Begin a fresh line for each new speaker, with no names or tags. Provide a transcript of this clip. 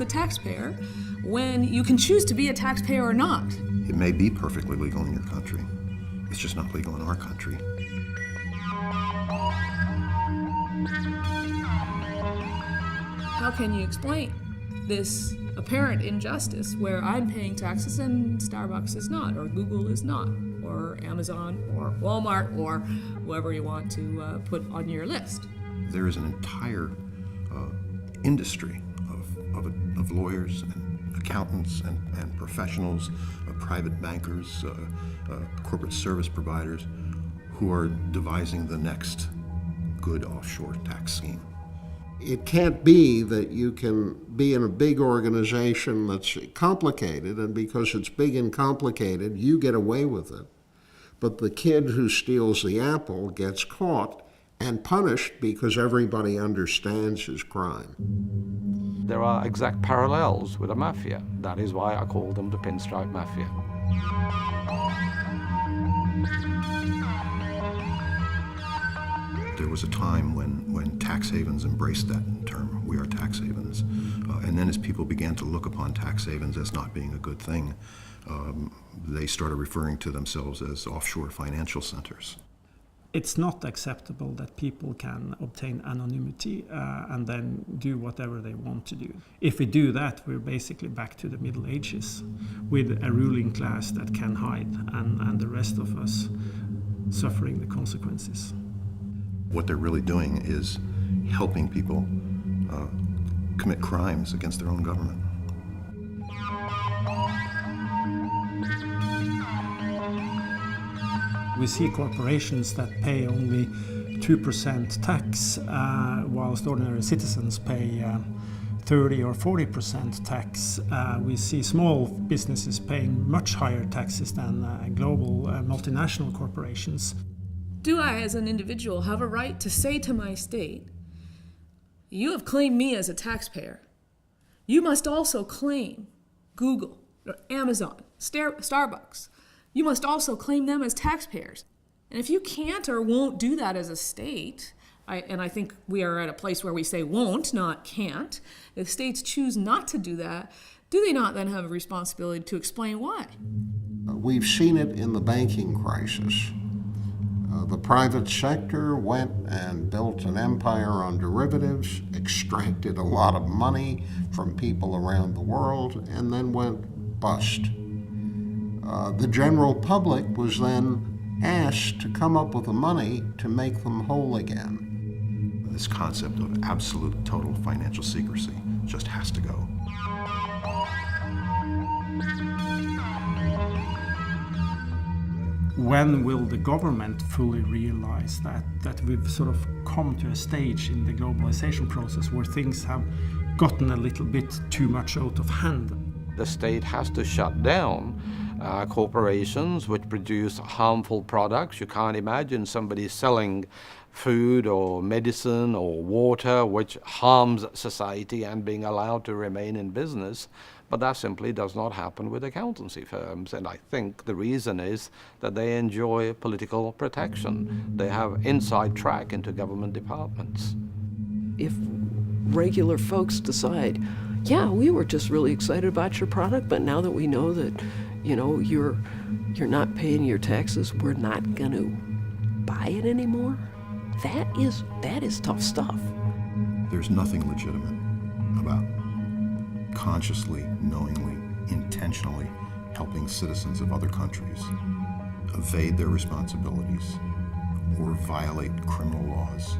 the taxpayer when you can choose to be a taxpayer or not.
It may be perfectly legal in your country. It's just not legal in our country.
How can you explain this apparent injustice where I'm paying taxes and Starbucks is not, or Google is not, or Amazon, or Walmart, or whoever you want to put on your list?
There is an entire industry of lawyers and accountants and professionals, private bankers, corporate service providers who are devising the next good offshore tax scheme.
It can't be that you can be in a big organization that's complicated, and because it's big and complicated, you get away with it. But the kid who steals the apple gets caught and punished because everybody understands his crime.
There are exact parallels with the mafia. That is why I call them the pinstripe mafia.
There was a time when tax havens embraced that term, we are tax havens. And then as people began to look upon tax havens as not being a good thing, they started referring to themselves as offshore financial centers.
It's not acceptable that people can obtain anonymity and then do whatever they want to do. If we do that, we're basically back to the Middle Ages with a ruling class that can hide and the rest of us suffering the consequences.
What they're really doing is helping people commit crimes against their own government.
We see corporations that pay only 2% tax, whilst ordinary citizens pay 30 or 40% tax. We see small businesses paying much higher taxes than global multinational corporations.
Do I, as an individual, have a right to say to my state, you have claimed me as a taxpayer. You must also claim Google, or Amazon, Starbucks. You must also claim them as taxpayers. And if you can't or won't do that as a state, and I think we are at a place where we say won't, not can't, if states choose not to do that, do they not then have a responsibility to explain why?
We've seen it in the banking crisis. The private sector went and built an empire on derivatives, extracted a lot of money from people around the world, and then went bust. The general public was then asked to come up with the money to make them whole again.
This concept of absolute total financial secrecy just has to go.
When will the government fully realize that we've sort of come to a stage in the globalization process where things have gotten a little bit too much out of hand?
The state has to shut down corporations which produce harmful products. You can't imagine somebody selling food or medicine or water which harms society and being allowed to remain in business. But that simply does not happen with accountancy firms, and I think the reason is that they enjoy political protection. They have inside track into government departments.
If regular folks decide, yeah, we were just really excited about your product, but now that we know that, you know, you're not paying your taxes, we're not going to buy it anymore. That is tough stuff.
There's nothing legitimate about consciously, knowingly, intentionally helping citizens of other countries evade their responsibilities or violate criminal laws